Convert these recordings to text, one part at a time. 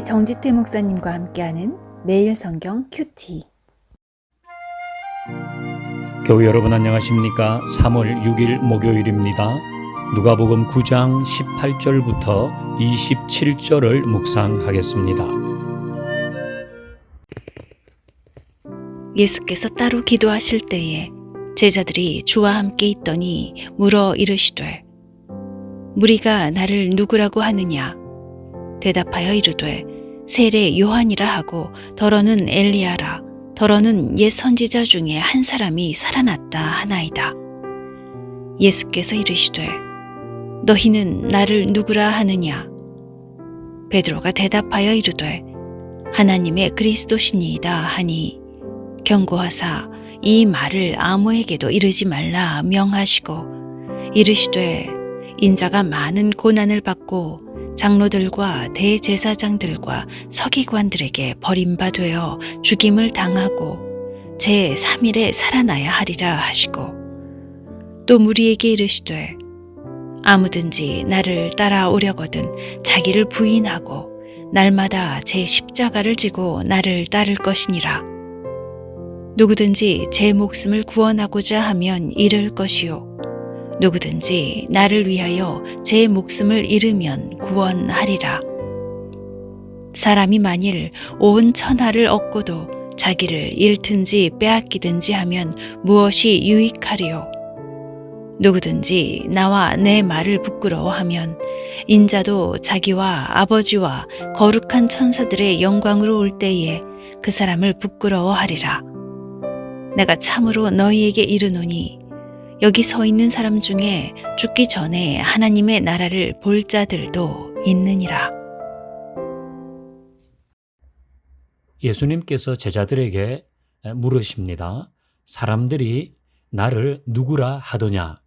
정지태 목사님과 함께하는 매일 성경 큐티. 교회 여러분 안녕하십니까? 3월 6일 목요일입니다. 누가복음 9장 18절부터 27절을 묵상하겠습니다. 예수께서 따로 기도하실 때에 제자들이 주와 함께 있더니 물어 이르시되 무리가 나를 누구라고 하느냐? 대답하여 이르되 세례 요한이라 하고 더러는 엘리야라 더러는 옛 선지자 중에 한 사람이 살아났다 하나이다. 예수께서 이르시되 너희는 나를 누구라 하느냐? 베드로가 대답하여 이르되 하나님의 그리스도시니이다 하니 경고하사 이 말을 아무에게도 이르지 말라 명하시고 이르시되 인자가 많은 고난을 받고 장로들과 대제사장들과 서기관들에게 버림받되어 죽임을 당하고 제3일에 살아나야 하리라 하시고 또 무리에게 이르시되 아무든지 나를 따라오려거든 자기를 부인하고 날마다 제 십자가를 지고 나를 따를 것이니라. 누구든지 제 목숨을 구원하고자 하면 잃을 것이요 누구든지 나를 위하여 제 목숨을 잃으면 구원하리라. 사람이 만일 온 천하를 얻고도 자기를 잃든지 빼앗기든지 하면 무엇이 유익하리요? 누구든지 나와 내 말을 부끄러워하면 인자도 자기와 아버지와 거룩한 천사들의 영광으로 올 때에 그 사람을 부끄러워하리라. 내가 참으로 너희에게 이르노니 여기 서 있는 사람 중에 죽기 전에 하나님의 나라를 볼 자들도 있느니라. 예수님께서 제자들에게 물으십니다. 사람들이 나를 누구라 하더냐?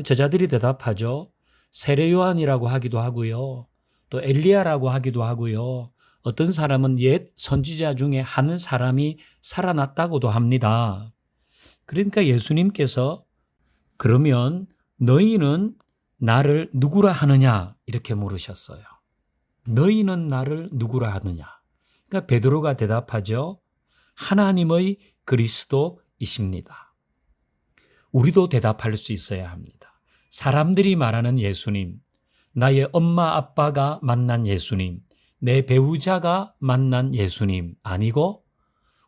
제자들이 대답하죠. 세례 요한이라고 하기도 하고요. 또 엘리야라고 하기도 하고요. 어떤 사람은 옛 선지자 중에 한 사람이 살아났다고도 합니다. 그러니까 예수님께서 그러면 너희는 나를 누구라 하느냐? 이렇게 물으셨어요. 너희는 나를 누구라 하느냐? 그러니까 베드로가 대답하죠. 하나님의 그리스도이십니다. 우리도 대답할 수 있어야 합니다. 사람들이 말하는 예수님, 나의 엄마 아빠가 만난 예수님, 내 배우자가 만난 예수님 아니고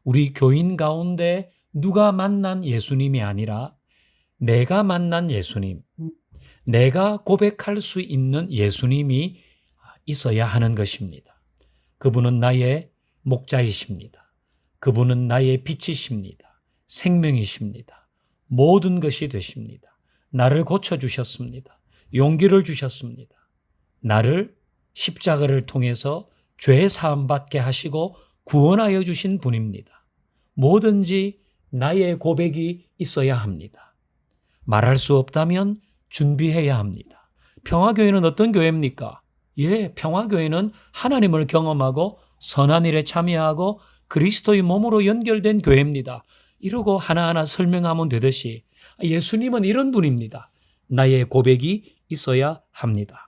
우리 교인 가운데 누가 만난 예수님이 아니라 내가 만난 예수님, 내가 고백할 수 있는 예수님이 있어야 하는 것입니다. 그분은 나의 목자이십니다. 그분은 나의 빛이십니다. 생명이십니다. 모든 것이 되십니다. 나를 고쳐주셨습니다. 용기를 주셨습니다. 나를 십자가를 통해서 죄 사함받게 하시고 구원하여 주신 분입니다. 뭐든지 나의 고백이 있어야 합니다. 말할 수 없다면 준비해야 합니다. 평화교회는 어떤 교회입니까? 평화교회는 하나님을 경험하고 선한 일에 참여하고 그리스도의 몸으로 연결된 교회입니다. 이러고 하나하나 설명하면 되듯이 예수님은 이런 분입니다. 나의 고백이 있어야 합니다.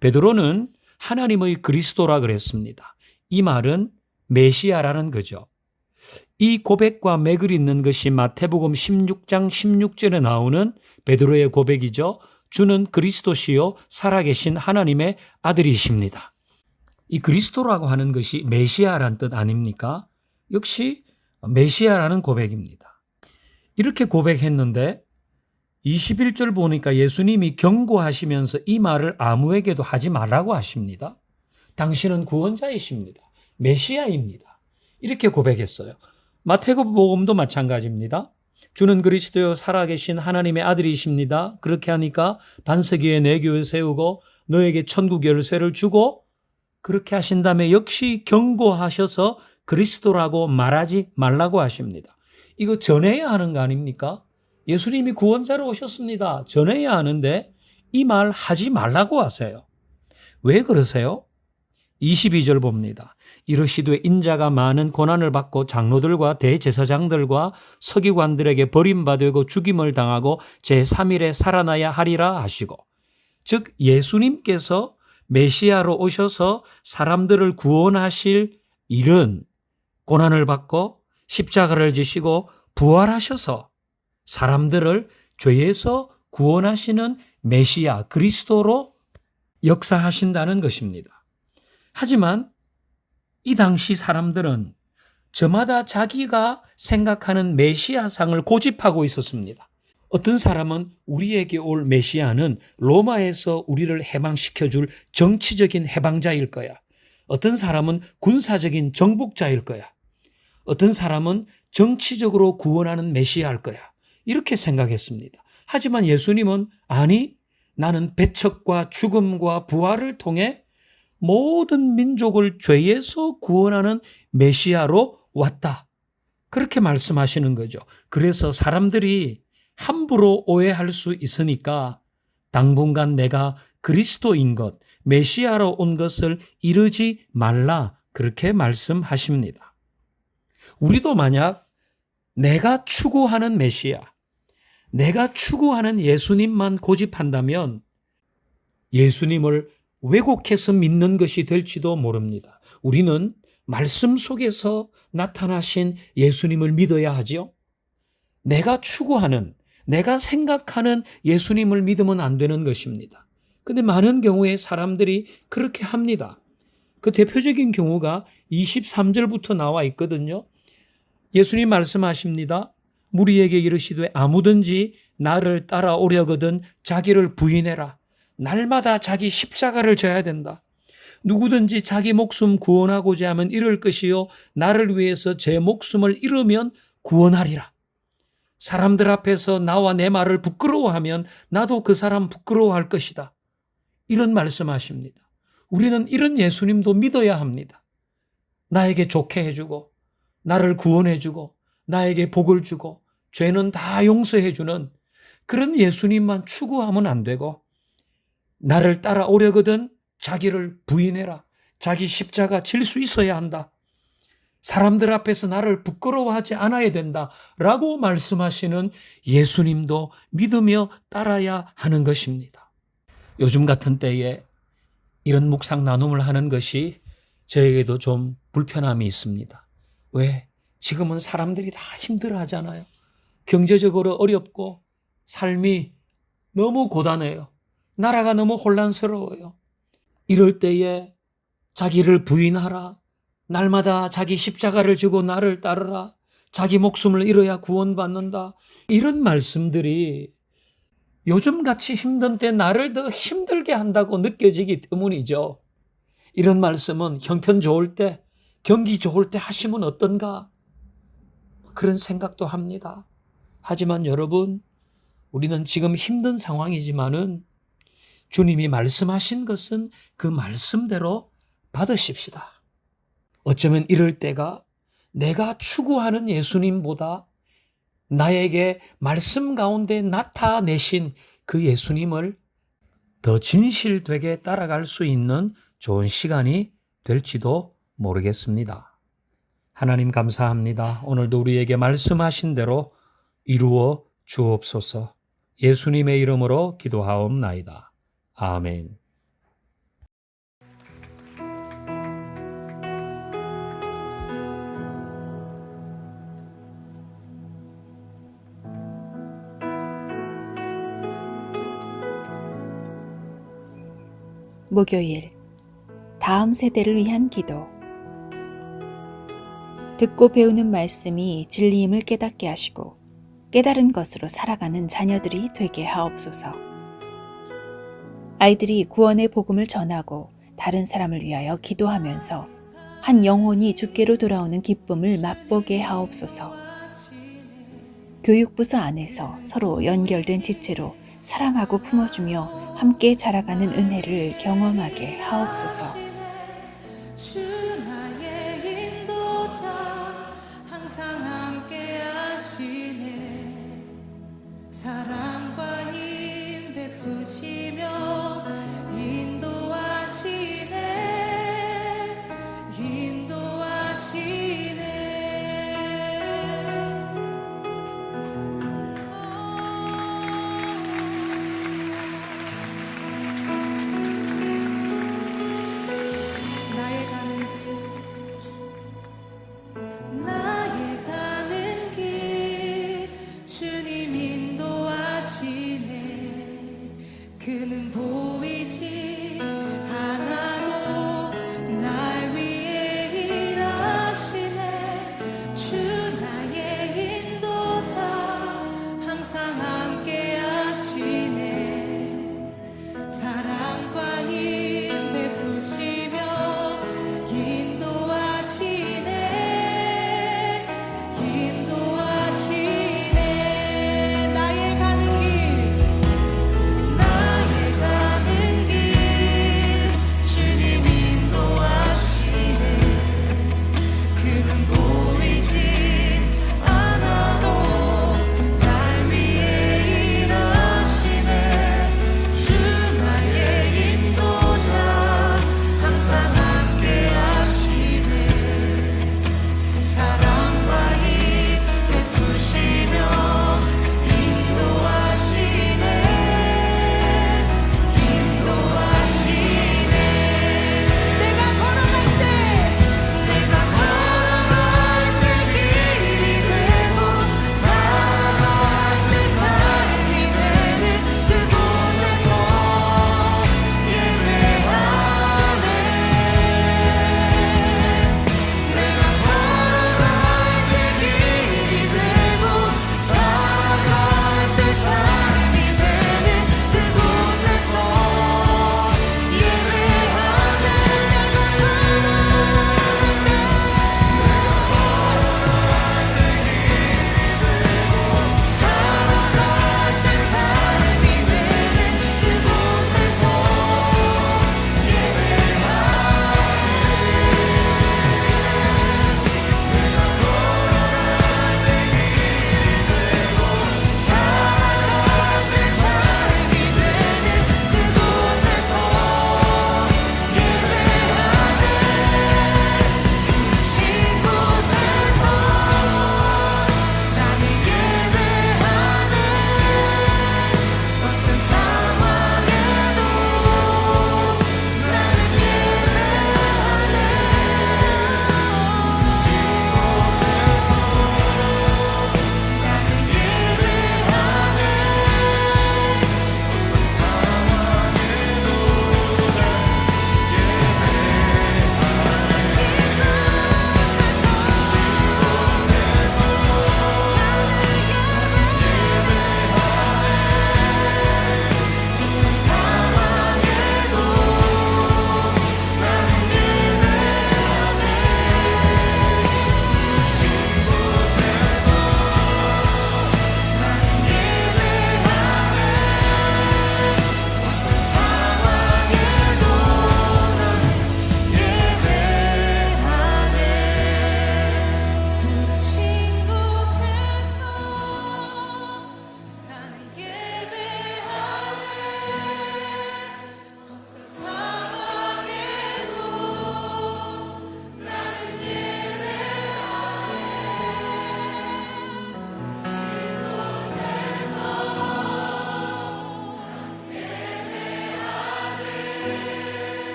베드로는 하나님의 그리스도라 그랬습니다. 이 말은 메시아라는 거죠. 이 고백과 맥을 잇는 것이 마태복음 16장 16절에 나오는 베드로의 고백이죠. 주는 그리스도시요 살아계신 하나님의 아들이십니다. 이 그리스도라고 하는 것이 메시아라는 뜻 아닙니까? 역시 메시아라는 고백입니다. 이렇게 고백했는데 21절 보니까 예수님이 경고하시면서 이 말을 아무에게도 하지 말라고 하십니다. 당신은 구원자이십니다. 메시아입니다. 이렇게 고백했어요. 마태복음도 마찬가지입니다. 주는 그리스도요 살아계신 하나님의 아들이십니다. 그렇게 하니까 반석 위에 내 교회 세우고 너에게 천국 열쇠를 주고 그렇게 하신 다음에 역시 경고하셔서 그리스도라고 말하지 말라고 하십니다. 이거 전해야 하는 거 아닙니까? 예수님이 구원자로 오셨습니다. 전해야 하는데 이 말 하지 말라고 하세요. 왜 그러세요? 22절 봅니다. 이르시되 인자가 많은 고난을 받고 장로들과 대제사장들과 서기관들에게 버림받고 죽임을 당하고 제3일에 살아나야 하리라 하시고, 즉 예수님께서 메시아로 오셔서 사람들을 구원하실 일은 고난을 받고 십자가를 지시고 부활하셔서 사람들을 죄에서 구원하시는 메시아 그리스도로 역사하신다는 것입니다. 하지만 이 당시 사람들은 저마다 자기가 생각하는 메시아상을 고집하고 있었습니다. 어떤 사람은 우리에게 올 메시아는 로마에서 우리를 해방시켜줄 정치적인 해방자일 거야. 어떤 사람은 군사적인 정복자일 거야. 어떤 사람은 정치적으로 구원하는 메시아일 거야. 이렇게 생각했습니다. 하지만 예수님은 아니, 나는 배척과 죽음과 부활을 통해 모든 민족을 죄에서 구원하는 메시아로 왔다. 그렇게 말씀하시는 거죠. 그래서 사람들이 함부로 오해할 수 있으니까 당분간 내가 그리스도인 것, 메시아로 온 것을 이르지 말라. 그렇게 말씀하십니다. 우리도 만약 내가 추구하는 메시아, 내가 추구하는 예수님만 고집한다면 예수님을 왜곡해서 믿는 것이 될지도 모릅니다. 우리는 말씀 속에서 나타나신 예수님을 믿어야 하죠. 내가 추구하는, 내가 생각하는 예수님을 믿으면 안 되는 것입니다. 근데 많은 경우에 사람들이 그렇게 합니다. 그 대표적인 경우가 23절부터 나와 있거든요. 예수님 말씀하십니다. 무리에게 이르시되 아무든지 나를 따라오려거든 자기를 부인해라. 날마다 자기 십자가를 져야 된다. 누구든지 자기 목숨 구원하고자 하면 잃을 것이요 나를 위해서 제 목숨을 잃으면 구원하리라. 사람들 앞에서 나와 내 말을 부끄러워하면 나도 그 사람 부끄러워할 것이다. 이런 말씀하십니다. 우리는 이런 예수님도 믿어야 합니다. 나에게 좋게 해주고 나를 구원해주고 나에게 복을 주고 죄는 다 용서해주는 그런 예수님만 추구하면 안 되고 나를 따라오려거든 자기를 부인해라. 자기 십자가 질 수 있어야 한다. 사람들 앞에서 나를 부끄러워하지 않아야 된다. 라고 말씀하시는 예수님도 믿으며 따라야 하는 것입니다. 요즘 같은 때에 이런 묵상 나눔을 하는 것이 저에게도 좀 불편함이 있습니다. 왜? 지금은 사람들이 다 힘들어 하잖아요. 경제적으로 어렵고 삶이 너무 고단해요. 나라가 너무 혼란스러워요. 이럴 때에 자기를 부인하라. 날마다 자기 십자가를 지고 나를 따르라. 자기 목숨을 잃어야 구원받는다. 이런 말씀들이 요즘같이 힘든 때 나를 더 힘들게 한다고 느껴지기 때문이죠. 이런 말씀은 형편 좋을 때, 경기 좋을 때 하시면 어떤가? 그런 생각도 합니다. 하지만 여러분, 우리는 지금 힘든 상황이지만은 주님이 말씀하신 것은 그 말씀대로 받으십시다. 어쩌면 이럴 때가 내가 추구하는 예수님보다 나에게 말씀 가운데 나타내신 그 예수님을 더 진실되게 따라갈 수 있는 좋은 시간이 될지도 모르겠습니다. 하나님 감사합니다. 오늘도 우리에게 말씀하신 대로 이루어 주옵소서. 예수님의 이름으로 기도하옵나이다. 아멘. 목요일 다음 세대를 위한 기도. 듣고 배우는 말씀이 진리임을 깨닫게 하시고 깨달은 것으로 살아가는 자녀들이 되게 하옵소서. 아이들이 구원의 복음을 전하고 다른 사람을 위하여 기도하면서 한 영혼이 주께로 돌아오는 기쁨을 맛보게 하옵소서. 교육부서 안에서 서로 연결된 지체로 사랑하고 품어주며 함께 자라가는 은혜를 경험하게 하옵소서.